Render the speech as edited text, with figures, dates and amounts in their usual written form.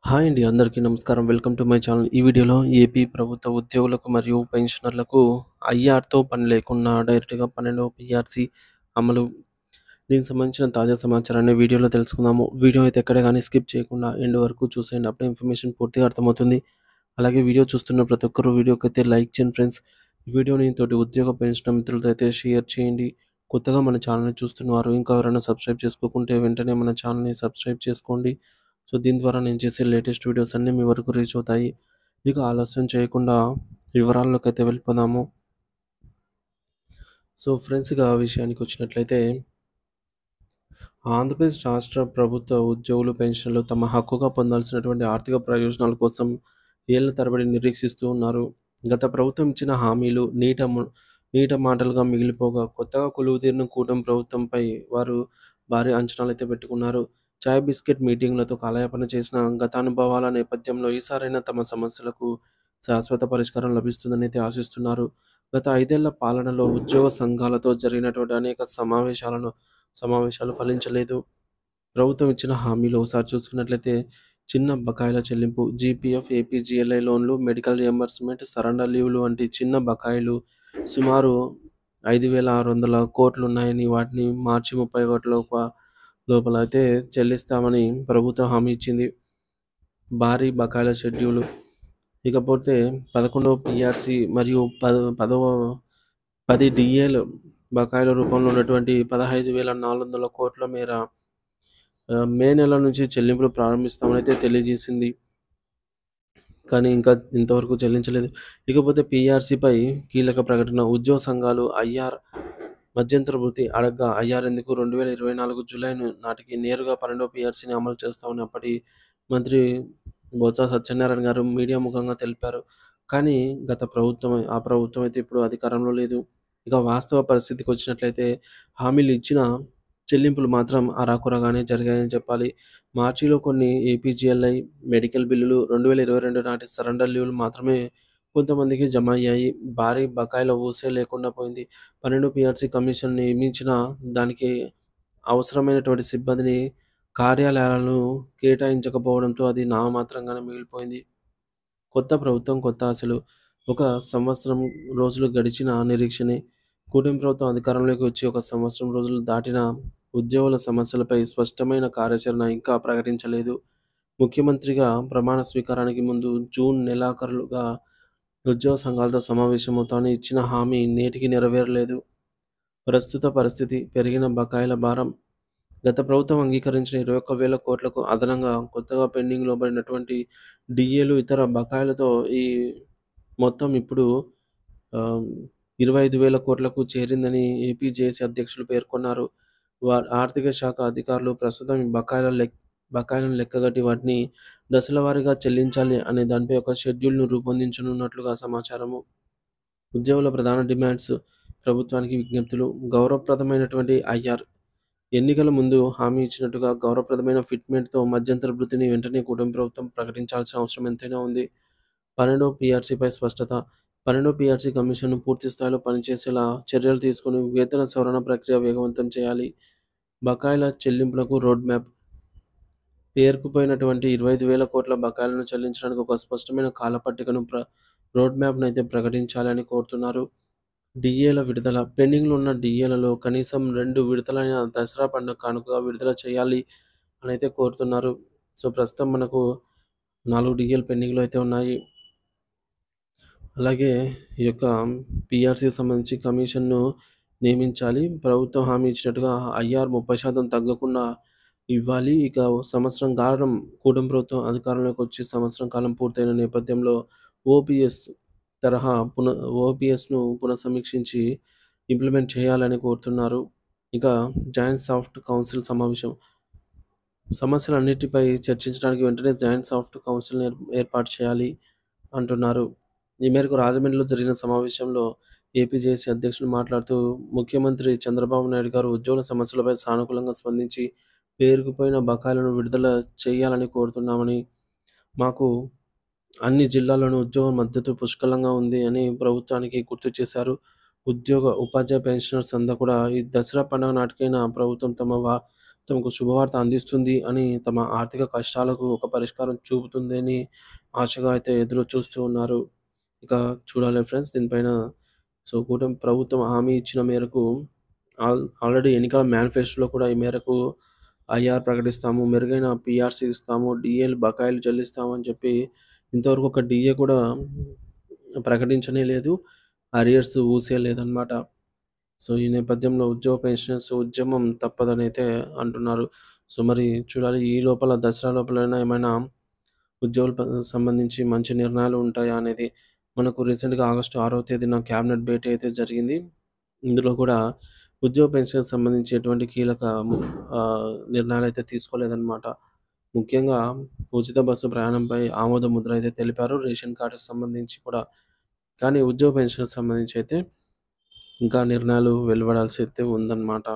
Hi అండి. అందరికీ నమస్కారం. Welcome to my channel. ఈ వీడియోలో ఏపీ ప్రభుత్వ ఉద్యోగులకు మరియు పెన్షనర్లకు ఐఆర్‌తో పని లేకుండా డైరెక్ట్‌గా 12వ పీఆర్‌సీ అమలు. దీనికి సంబంధించిన తాజా సమాచారాన్ని వీడియోలో తెలుసుకుందాము. వీడియో అయితే ఎక్కడ గాని స్కిప్ చేయకుండా ఎండ్ వరకు చూసేయండి. అప్పుడే ఇన్ఫర్మేషన్ పూర్తిగా అర్థమవుతుంది. అలాగే వీడియో చూస్తున్న ప్రతి ఒక్కరు వీడియోకైతే లైక్ చేయండి ఫ్రెండ్స్. ఈ వీడియోని తోటి ఉద్యోగ పెన్షనర్ మిత్రులతో అయితే షేర్ చేయండి. కొత్తగా మన ఛానల్‌ని చూస్తున్నవారు ఇంకా ఎవరైనా సబ్స్క్రైబ్ చేసుకోకుంటే వెంటనే మన ఛానల్‌ని సబ్స్క్రైబ్ చేసుకోండి. సో, దీని ద్వారా నేను చేసే లేటెస్ట్ వీడియోస్ అన్నీ మీ వరకు రీచ్ అవుతాయి. ఇక ఆలస్యం చేయకుండా వివరాల్లోకైతే వెళ్ళిపోదాము. సో, ఫ్రెండ్స్ ఇక విషయానికొచ్చినట్లయితే ఆంధ్రప్రదేశ్ రాష్ట్ర ప్రభుత్వ ఉద్యోగులు, పెన్షన్‌లు తమ హక్కుగా పొందాల్సినటువంటి ఆర్థిక ప్రయోజనాల కోసం ఏళ్ల తరబడి నిరీక్షిస్తూ ఉన్నారు. గత ప్రభుత్వం ఇచ్చిన హామీలు నీట మాటలుగా మిగిలిపోగా కొత్తగా కొలువుదీరిన కూటమి ప్రభుత్వంపై వారు భారీ అంచనాలైతే పెట్టుకున్నారు. చాయ్ బిస్కెట్ మీటింగులతో కాలయాపన చేసిన గత అనుభవాల నేపథ్యంలో ఈసారైనా తమ సమస్యలకు శాశ్వత పరిష్కారం లభిస్తుందనైతే ఆశిస్తున్నారు. గత 5 ఏళ్ల పాలనలో ఉద్యోగ సంఘాలతో జరిగినటువంటి అనేక సమావేశాలు ఫలించలేదు. ప్రభుత్వం ఇచ్చిన హామీలు ఒకసారి చూసుకున్నట్లయితే చిన్న బకాయిల చెల్లింపు, జీపీఎఫ్, ఏపీజీఎల్ఐ లోన్లు, మెడికల్ రియంబర్స్‌మెంట్, సరెండర్ లీవ్‌లు వంటి చిన్న బకాయిలు సుమారు 5,600 కోట్లున్నాయని వాటిని మార్చి 31 లోపల అయితే చెల్లిస్తామని ప్రభుత్వం హామీ ఇచ్చింది. భారీ బకాయిల షెడ్యూలు. ఇకపోతే 11వ పీఆర్‌సీ మరియు 10 డీఏలు బకాయిల రూపంలో ఉన్నటువంటి 15,400 కోట్ల మేర మే నెల నుంచి చెల్లింపులు ప్రారంభిస్తామనైతే తెలియజేసింది. కానీ ఇంకా ఇంతవరకు చెల్లించలేదు. ఇకపోతే పీఆర్‌సీపై కీలక ప్రకటన. ఉద్యోగ సంఘాలు ఐఆర్ మధ్యంతర భృతి అడగ్గా ఐఆర్ ఎందుకు 2024 జూలై నాటికి నేరుగా 12వ పీఆర్‌సీని అమలు చేస్తామని అప్పటి మంత్రి బొత్స సత్యనారాయణ గారు మీడియా ముఖంగా తెలిపారు. కానీ ఆ ప్రభుత్వం అయితే ఇప్పుడు అధికారంలో లేదు. ఇక వాస్తవ పరిస్థితికొచ్చినట్లయితే హామీలు ఇచ్చినా చెల్లింపులు మాత్రం అరాకొరగానే జరిగాయని చెప్పాలి. మార్చిలో కొన్ని ఏపీజీఎల్ఐ, మెడికల్ బిల్లులు, 2022 నాటి సరెండర్ లీవ్‌లు మాత్రమే కొంతమందికి జమ అయ్యాయి. భారీ బకాయిల ఊసే లేకుండా పోయింది. 12 పీఆర్‌సీ కమిషన్ నియమించినా దానికి అవసరమైనటువంటి సిబ్బందిని, కార్యాలయాలను కేటాయించకపోవడంతో అది నామమాత్రంగానే మిగిలిపోయింది. కొత్త ప్రభుత్వం, కొత్త ఆశలు. ఒక సంవత్సరం రోజులు గడిచినా నిరీక్షనే. కూటమి ప్రభుత్వం అధికారంలోకి వచ్చి ఒక సంవత్సరం రోజులు దాటినా ఉద్యోగుల సమస్యలపై స్పష్టమైన కార్యాచరణ ఇంకా ప్రకటించలేదు. ముఖ్యమంత్రిగా ప్రమాణ స్వీకారానికి ముందు జూన్ నెలాఖరులుగా ఉద్యోగ సంఘాలతో సమావేశమవుతామని ఇచ్చిన హామీ నేటికి నెరవేరలేదు. ప్రస్తుత పరిస్థితి పెరిగిన బకాయిల భారం. గత ప్రభుత్వం అంగీకరించిన 21,000 కోట్లకు అదనంగా కొత్తగా పెండింగ్‌లో పడినటువంటి డీఏలు, ఇతర బకాయిలతో ఈ మొత్తం ఇప్పుడు ఆహ్, 25,000 కోట్లకు చేరిందని ఏపీ జేఏసీ అధ్యక్షులు పేర్కొన్నారు. ఆర్థిక శాఖ అధికారులు ప్రస్తుతం ఈ బకాయిలను లెక్కగట్టి వాటిని దశల వారీగా చెల్లించాలి అనే దానిపై ఒక షెడ్యూల్‌ను రూపొందించనున్నట్లుగా సమాచారము. ఉద్యోగుల ప్రధాన డిమాండ్స్, ప్రభుత్వానికి విజ్ఞప్తులు. గౌరవప్రదమైనటువంటి ఐఆర్. ఎన్నికల ముందు హామీ ఇచ్చినట్టుగా గౌరవప్రదమైన ఫిట్‌మెంట్‌తో మధ్యంతర భృతిని వెంటనే కూటమి ప్రభుత్వం ప్రకటించాల్సిన అవసరం ఎంతైనా ఉంది. 12వ పీఆర్‌సీపై స్పష్టత. 12వ పీఆర్‌సీ కమిషన్‌ను పూర్తి స్థాయిలో పనిచేసేలా చర్యలు తీసుకొని వేతన సవరణ ప్రక్రియ వేగవంతం చేయాలి. బకాయిల చెల్లింపులకు రోడ్ మ్యాప్. పేరుకుపోయినటువంటి 25,000 కోట్ల బకాయిలను చెల్లించడానికి ఒక స్పష్టమైన కాలపట్టికను రోడ్ మ్యాప్‌నైతే ప్రకటించాలి అని కోరుతున్నారు. డీఏల విడుదల. పెండింగ్‌లో ఉన్న డీఏలలో కనీసం 2 విడతలైన దసరా పండుగ కానుకగా విడుదల చేయాలి అనైతే కోరుతున్నారు. సో, ప్రస్తుతం మనకు 4 డీఏలు పెండింగ్‌లో అయితే ఉన్నాయి. అలాగే ఈ యొక్క పీఆర్‌సీకి సంబంధించి కమిషన్‌ను నియమించాలి. ప్రభుత్వం హామీ ఇచ్చినట్టుగా ఐఆర్ 30% తగ్గకుండా ఇవ్వాలి. ఇక సంవత్సరం కాలం కూటమి ప్రభుత్వం అధికారంలోకి వచ్చి సంవత్సరం కాలం పూర్తయిన నేపథ్యంలో ఓపీఎస్ తరహా ఓపీఎస్‌ను పునఃసమీక్షించి ఇంప్లిమెంట్ చేయాలని కోరుతున్నారు. ఇక జాయింట్ సాఫ్ట్ కౌన్సిల్ సమావేశం. సమస్యలన్నిటిపై చర్చించడానికి వెంటనే జాయింట్ సాఫ్ట్ కౌన్సిల్‌ని ఏర్పాటు చేయాలి అంటున్నారు. ఈ మేరకు రాజమండ్రిలో జరిగిన సమావేశంలో ఏపీ జేఏసీ అధ్యక్షులు మాట్లాడుతూ, ముఖ్యమంత్రి చంద్రబాబు నాయుడు గారు ఉద్యోగుల సమస్యలపై సానుకూలంగా స్పందించి పేరుకుపోయిన బకాయిలను విడుదల చేయాలని కోరుతున్నామని, మాకు అన్ని జిల్లాల్లోనూ ఉద్యోగ మద్దతు పుష్కలంగా ఉంది అని ప్రభుత్వానికి గుర్తు చేశారు. ఉపాధ్యాయ పెన్షనర్స్ అంతా కూడా ఈ దసరా పండుగ నాటికైనా ప్రభుత్వం తమ తమకు శుభవార్త అందిస్తుంది అని, తమ ఆర్థిక కష్టాలకు ఒక పరిష్కారం చూపుతుందని ఆశగా అయితే ఎదురు చూస్తూ ఉన్నారు. ఇక చూడాలి ఫ్రెండ్స్ దీనిపైన. సో, కూటమి ప్రభుత్వం హామీ ఇచ్చిన మేరకు ఆల్రెడీ ఎన్నికల మేనిఫెస్టోలో కూడా ఈ మేరకు ఐఆర్ ప్రకటిస్తాము, మెరుగైన పీఆర్సీ ఇస్తాము, డీఏలు బకాయిలు చెల్లిస్తాము అని చెప్పి ఇంతవరకు ఒక డీఏ కూడా ప్రకటించనే లేదు. అరియర్స్ ఊసే లేదనమాట. సో, ఈ నేపథ్యంలో ఉద్యోగ పెన్షనర్స్ ఉద్యమం తప్పదనైతే అంటున్నారు. సో, మరి చూడాలి ఈ లోపల దసరా లోపలైనా ఏమైనా ఉద్యోగుల సంబంధించి మంచి నిర్ణయాలు ఉంటాయా అనేది. మనకు రీసెంట్‌గా ఆగస్టు 6వ తేదీన క్యాబినెట్ భేటీ అయితే జరిగింది. ఇందులో కూడా ఉద్యోగ పెన్షన్‌కి సంబంధించి ఎటువంటి కీలక నిర్ణయాలైతే తీసుకోలేదనమాట. ముఖ్యంగా ఉచిత బస్సు ప్రయాణంపై ఆమోద ముద్ర అయితే తెలిపారు. రేషన్ కార్డ్‌కి సంబంధించి కూడా. కానీ ఉద్యోగ పెన్షన్‌కి సంబంధించి అయితే ఇంకా నిర్ణయాలు వెలువడాల్సి అయితే ఉందన్నమాట.